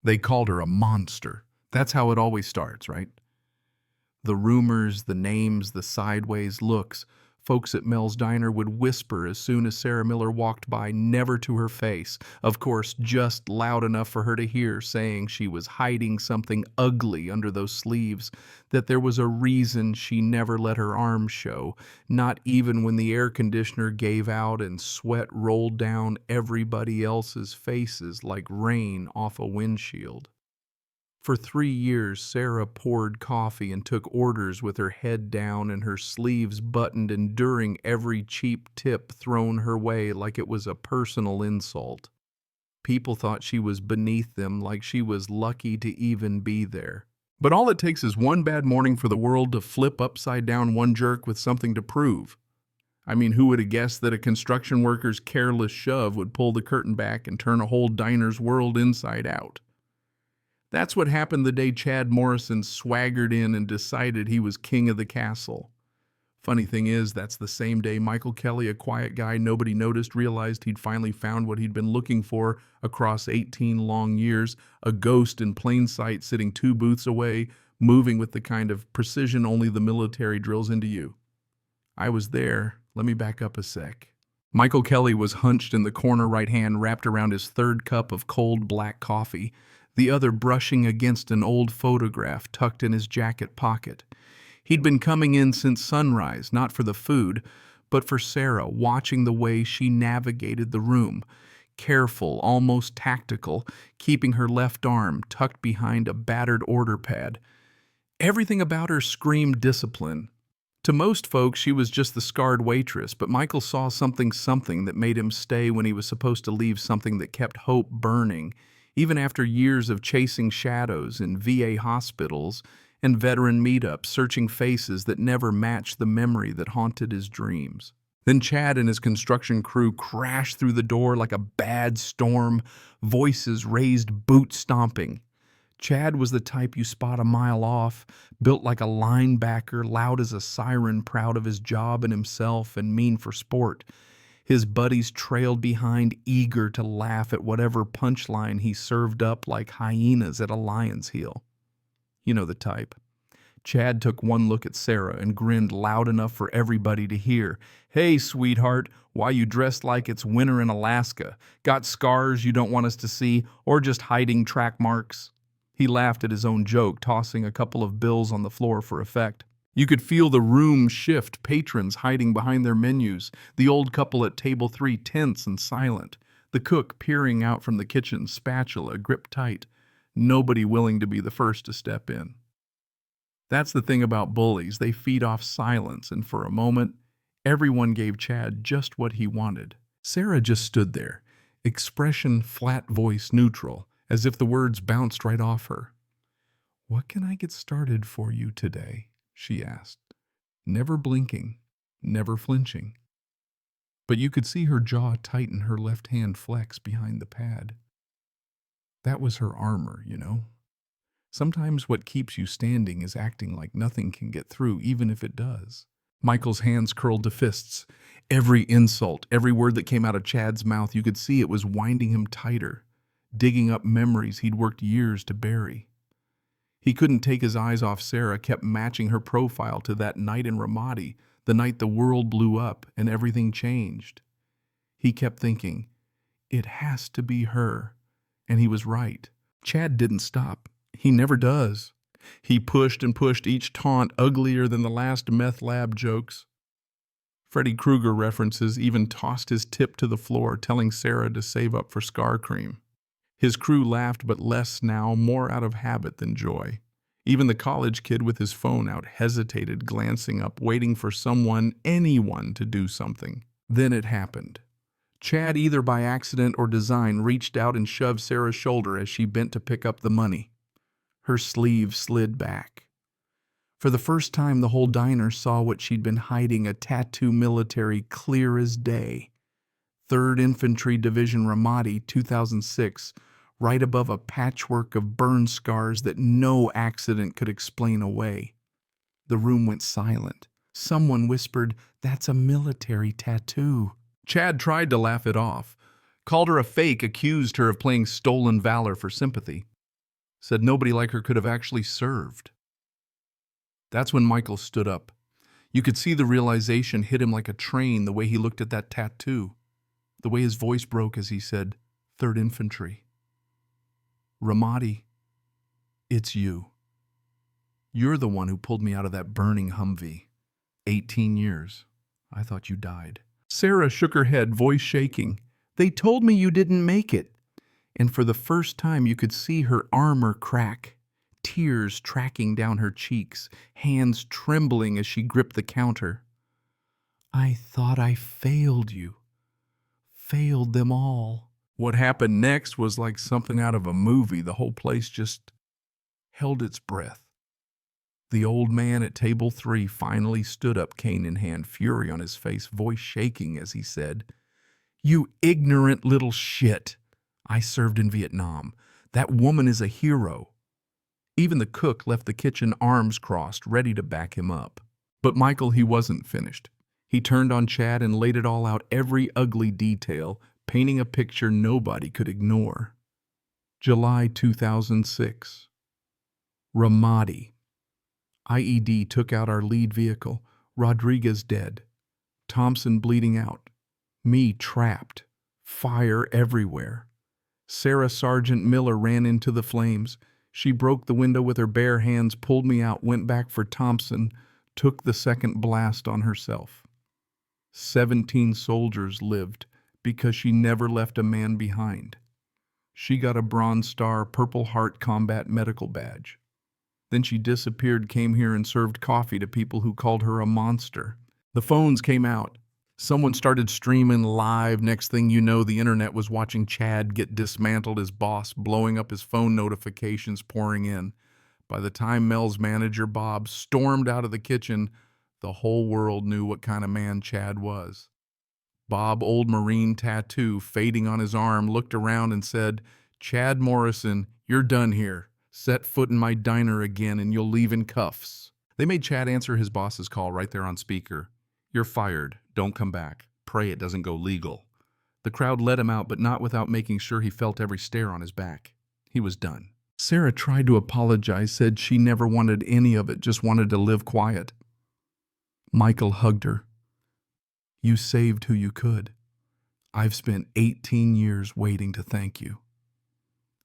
They called her a monster. That's how it always starts, right? The rumors, the names, the sideways looks. Folks at Mel's Diner would whisper as soon as Sarah Miller walked by, never to her face. Of course, just loud enough for her to hear, saying she was hiding something ugly under those sleeves, that there was a reason she never let her arms show, not even when the air conditioner gave out and sweat rolled down everybody else's faces like rain off a windshield. For 3 years, Sarah poured coffee and took orders with her head down and her sleeves buttoned, enduring every cheap tip thrown her way like it was a personal insult. People thought she was beneath them, like she was lucky to even be there. But all it takes is one bad morning for the world to flip upside down one jerk with something to prove. I mean, who would have guessed that a construction worker's careless shove would pull the curtain back and turn a whole diner's world inside out? That's what happened the day Chad Morrison swaggered in and decided he was king of the castle. Funny thing is, that's the same day Michael Kelly, a quiet guy nobody noticed, realized he'd finally found what he'd been looking for across 18 long years, a ghost in plain sight sitting 2 booths away, moving with the kind of precision only the military drills into you. I was there. Let me back up a sec. Michael Kelly was hunched in the corner, right hand wrapped around his third cup of cold black coffee, the other brushing against an old photograph tucked in his jacket pocket. He'd been coming in since sunrise, not for the food, but for Sarah, watching the way she navigated the room, careful, almost tactical, keeping her left arm tucked behind a battered order pad. Everything about her screamed discipline. To most folks, she was just the scarred waitress, but Michael saw something that made him stay when he was supposed to leave, something that kept hope burning, even after years of chasing shadows in VA hospitals and veteran meetups, searching faces that never matched the memory that haunted his dreams. Then Chad and his construction crew crashed through the door like a bad storm, voices raised, boot stomping. Chad was the type you spot a mile off, built like a linebacker, loud as a siren, proud of his job and himself, and mean for sport. His buddies trailed behind, eager to laugh at whatever punchline he served up like hyenas at a lion's heel. You know the type. Chad took one look at Sarah and grinned loud enough for everybody to hear. "Hey, sweetheart, why you dressed like it's winter in Alaska? Got scars you don't want us to see, or just hiding track marks?" He laughed at his own joke, tossing a couple of bills on the floor for effect. You could feel the room shift, patrons hiding behind their menus, the old couple at table 3 tense and silent, the cook peering out from the kitchen, spatula gripped tight, nobody willing to be the first to step in. That's the thing about bullies, they feed off silence, and for a moment, everyone gave Chad just what he wanted. Sarah just stood there, expression flat, voice neutral, as if the words bounced right off her. "What can I get started for you today?" she asked, never blinking, never flinching. But you could see her jaw tighten, her left hand flex behind the pad. That was her armor, you know. Sometimes what keeps you standing is acting like nothing can get through, even if it does. Michael's hands curled to fists. Every insult, every word that came out of Chad's mouth, you could see it was winding him tighter, digging up memories he'd worked years to bury. He couldn't take his eyes off Sarah, kept matching her profile to that night in Ramadi, the night the world blew up and everything changed. He kept thinking, it has to be her. And he was right. Chad didn't stop. He never does. He pushed and pushed, each taunt uglier than the last meth lab jokes. Freddy Krueger references, even tossed his tip to the floor, telling Sarah to save up for scar cream. His crew laughed, but less now, more out of habit than joy. Even the college kid with his phone out hesitated, glancing up, waiting for someone, anyone, to do something. Then it happened. Chad, either by accident or design, reached out and shoved Sarah's shoulder as she bent to pick up the money. Her sleeve slid back. For the first time, the whole diner saw what she'd been hiding, a tattoo military clear as day. 3rd Infantry Division, Ramadi, 2006, right above a patchwork of burn scars that no accident could explain away. The room went silent. Someone whispered, "That's a military tattoo." Chad tried to laugh it off, called her a fake, accused her of playing stolen valor for sympathy. Said nobody like her could have actually served. That's when Michael stood up. You could see the realization hit him like a train the way he looked at that tattoo, the way his voice broke as he said, 3rd Infantry. Ramadi, it's you. You're the one who pulled me out of that burning Humvee. 18 years. I thought you died. Sarah shook her head, voice shaking. They told me you didn't make it. And for the first time you could see her armor crack, tears tracking down her cheeks, hands trembling as she gripped the counter. I thought I failed you. Failed them all. What happened next was like something out of a movie. The whole place just held its breath. The old man at table 3 finally stood up, cane in hand, fury on his face, voice shaking as he said, You ignorant little shit. I served in Vietnam. That woman is a hero. Even the cook left the kitchen arms crossed, ready to back him up. But Michael, he wasn't finished. He turned on Chad and laid it all out, every ugly detail, painting a picture nobody could ignore. July 2006. Ramadi. IED took out our lead vehicle. Rodriguez dead. Thompson bleeding out. Me trapped. Fire everywhere. Sarah Sergeant Miller ran into the flames. She broke the window with her bare hands, pulled me out, went back for Thompson, took the second blast on herself. 17 soldiers lived because she never left a man behind. She got a Bronze Star Purple Heart Combat Medical Badge. Then she disappeared, came here and served coffee to people who called her a monster. The phones came out. Someone started streaming live. Next thing you know, the internet was watching Chad get dismantled, his boss blowing up his phone notifications pouring in. By the time Mel's manager, Bob, stormed out of the kitchen, the whole world knew what kind of man Chad was. Bob, old Marine tattoo fading on his arm, looked around and said, Chad Morrison, you're done here. Set foot in my diner again and you'll leave in cuffs. They made Chad answer his boss's call right there on speaker. You're fired. Don't come back. Pray it doesn't go legal. The crowd let him out, but not without making sure he felt every stare on his back. He was done. Sarah tried to apologize, said she never wanted any of it, just wanted to live quiet. Michael hugged her. You saved who you could. I've spent 18 years waiting to thank you.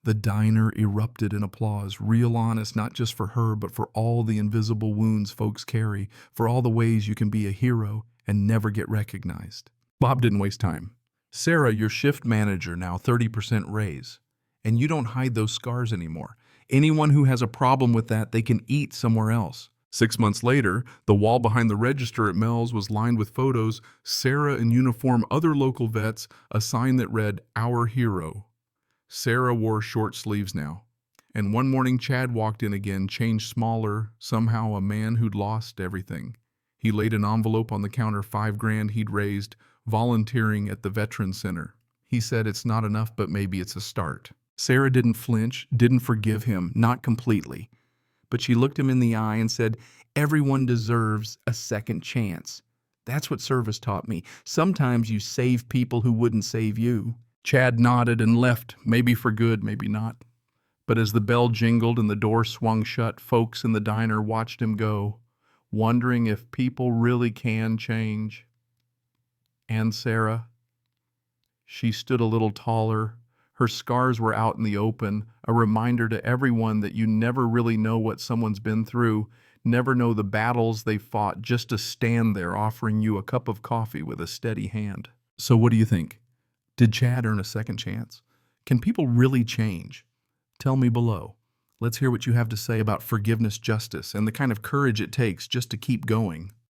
The diner erupted in applause, real honest, not just for her, but for all the invisible wounds folks carry, for all the ways you can be a hero and never get recognized. Bob didn't waste time. Sarah, your shift manager now, 30% raise. And you don't hide those scars anymore. Anyone who has a problem with that, they can eat somewhere else. 6 months later, the wall behind the register at Mel's was lined with photos, Sarah in uniform, other local vets, a sign that read, Our Hero. Sarah wore short sleeves now. And one morning Chad walked in again, changed smaller, somehow a man who'd lost everything. He laid an envelope on the counter, $5,000 he'd raised, volunteering at the Veterans Center. He said it's not enough, but maybe it's a start. Sarah didn't flinch, didn't forgive him, not completely. But she looked him in the eye and said, everyone deserves a second chance. That's what service taught me. Sometimes you save people who wouldn't save you. Chad nodded and left, maybe for good, maybe not. But as the bell jingled and the door swung shut, folks in the diner watched him go, wondering if people really can change. And Sarah, she stood a little taller. Her scars were out in the open, a reminder to everyone that you never really know what someone's been through, never know the battles they fought just to stand there offering you a cup of coffee with a steady hand. So what do you think? Did Chad earn a second chance? Can people really change? Tell me below. Let's hear what you have to say about forgiveness, justice, and the kind of courage it takes just to keep going.